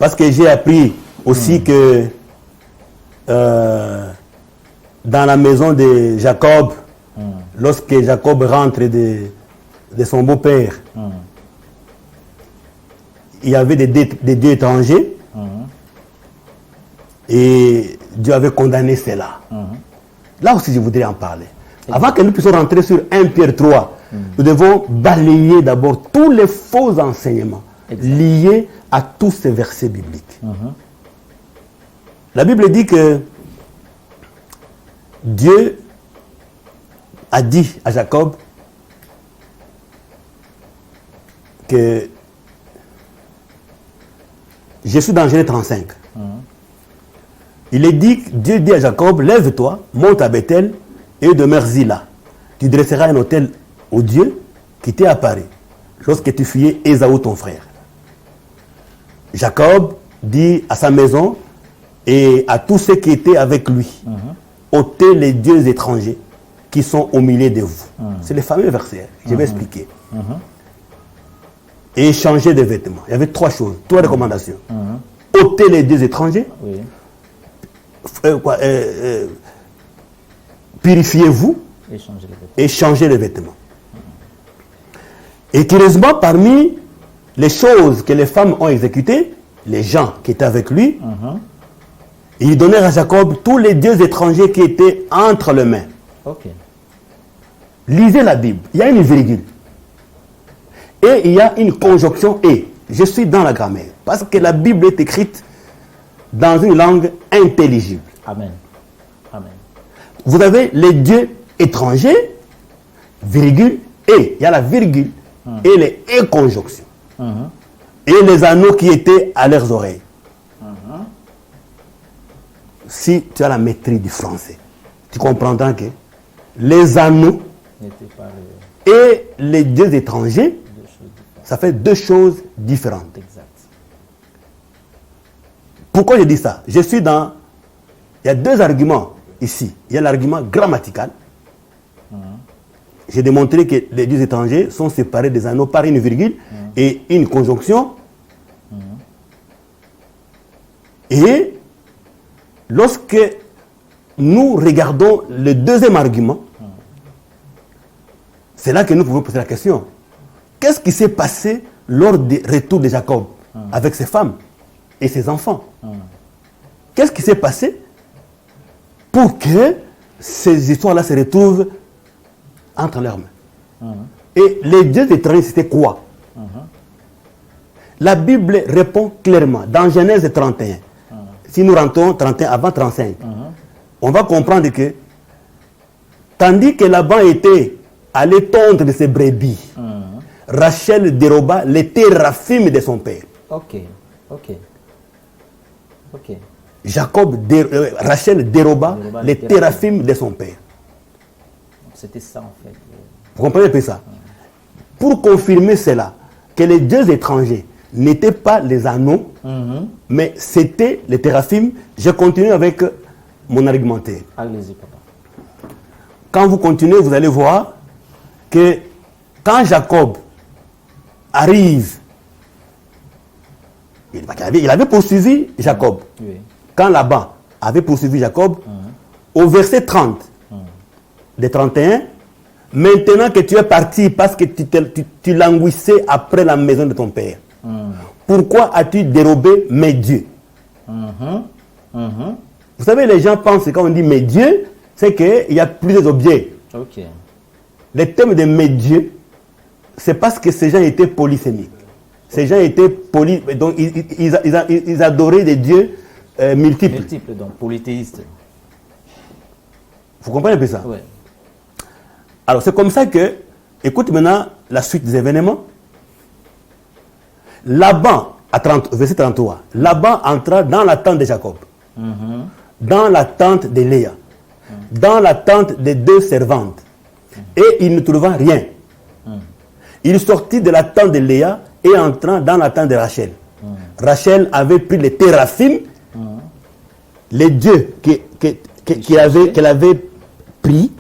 Parce que j'ai appris aussi que dans la maison de Jacob, lorsque Jacob rentre de son beau-père, il y avait des dieux étrangers et Dieu avait condamné cela. Là aussi, je voudrais en parler. Avant que nous puissions rentrer sur 1 Pierre 3, nous devons balayer d'abord tous les faux enseignements liés à tous ces versets bibliques. La Bible dit que Dieu a dit à Jacob que je suis dans Genèse 35. Dieu dit à Jacob, lève-toi, monte à Bethel et demeure-y là. Tu dresseras un autel au Dieu qui t'est apparu lorsque tu fuyais Ésaü ton frère. Jacob dit à sa maison et à tous ceux qui étaient avec lui, ôtez les dieux étrangers qui sont au milieu de vous. C'est le fameux verset, je vais expliquer. Et changer de vêtements. Il y avait 3 choses, 3 recommandations. Ôtez les dieux étrangers. Purifiez-vous et changez les vêtements. Et curieusement, parmi les choses que les femmes ont exécutées, les gens qui étaient avec lui, ils donnèrent à Jacob tous les dieux étrangers qui étaient entre les mains. Lisez la Bible, il y a une virgule. Et il y a une conjonction et. Je suis dans la grammaire. Parce que la Bible est écrite dans une langue intelligible. Amen. Amen. Vous avez les dieux étrangers, virgule, et. Il y a la virgule et les et conjonctions. Et les anneaux qui étaient à leurs oreilles. Si tu as la maîtrise du français, tu comprendras que les anneaux et les dieux étrangers, ça fait 2 choses différentes. Exact. Pourquoi je dis ça? Je suis dans... Il y a 2 arguments ici. Il y a l'argument grammatical. J'ai démontré que les dieux étrangers sont séparés des anneaux par une virgule et une conjonction. Et lorsque nous regardons le 2e argument, c'est là que nous pouvons poser la question. Qu'est-ce qui s'est passé lors du retour de Jacob avec ses femmes et ses enfants? Qu'est-ce qui s'est passé pour que ces histoires-là se retrouvent entre leurs mains? Et les dieux étrangers, c'était quoi? La Bible répond clairement dans Genèse 31. Si nous rentrons 31 avant 35, on va comprendre que tandis que Laban était allé tondre de ses brebis, Rachel déroba les théraphim de son père. Rachel déroba les théraphim de son père. C'était ça en fait. Vous comprenez un peu ça? Pour confirmer cela, que les dieux étrangers n'étaient pas les anneaux, mais c'était les théraphim. Je continue avec mon argumentaire. Allez-y, papa. Quand vous continuez, vous allez voir que quand Jacob arrive, il avait poursuivi Jacob. Quand Laban avait poursuivi Jacob, au verset 30 de 31, maintenant que tu es parti parce que tu languissais après la maison de ton père, pourquoi as-tu dérobé mes dieux? Vous savez, les gens pensent que quand on dit mes dieux, c'est qu'il y a plusieurs objets. Le thème de mes dieux, c'est parce que ces gens étaient polysémiques. Ces gens étaient donc ils adoraient des dieux multiples. Multiples, donc polythéistes. Vous comprenez un peu ça? Oui. Alors c'est comme ça que, écoute maintenant la suite des événements. Laban, verset 33, Laban entra dans la tente de Jacob, dans la tente de Léa, dans la tente des 2 servantes, et il ne trouva rien. Il sortit de la tente de Léa et entra dans la tente de Rachel. Rachel avait pris les théraphim, les dieux qu'elle avait pris.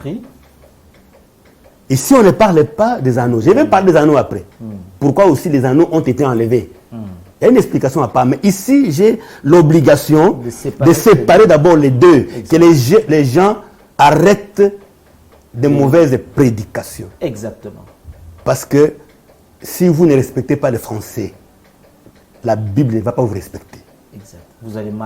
Ici, on ne parle pas des anneaux. Je vais parler des anneaux après. Pourquoi aussi les anneaux ont été enlevés? Il y a une explication à part. Mais ici, j'ai l'obligation de séparer d'abord les deux. Que les gens arrêtent de mauvaises prédications. Exactement. Parce que si vous ne respectez pas le français, la Bible ne va pas vous respecter. Exact. Vous allez mal.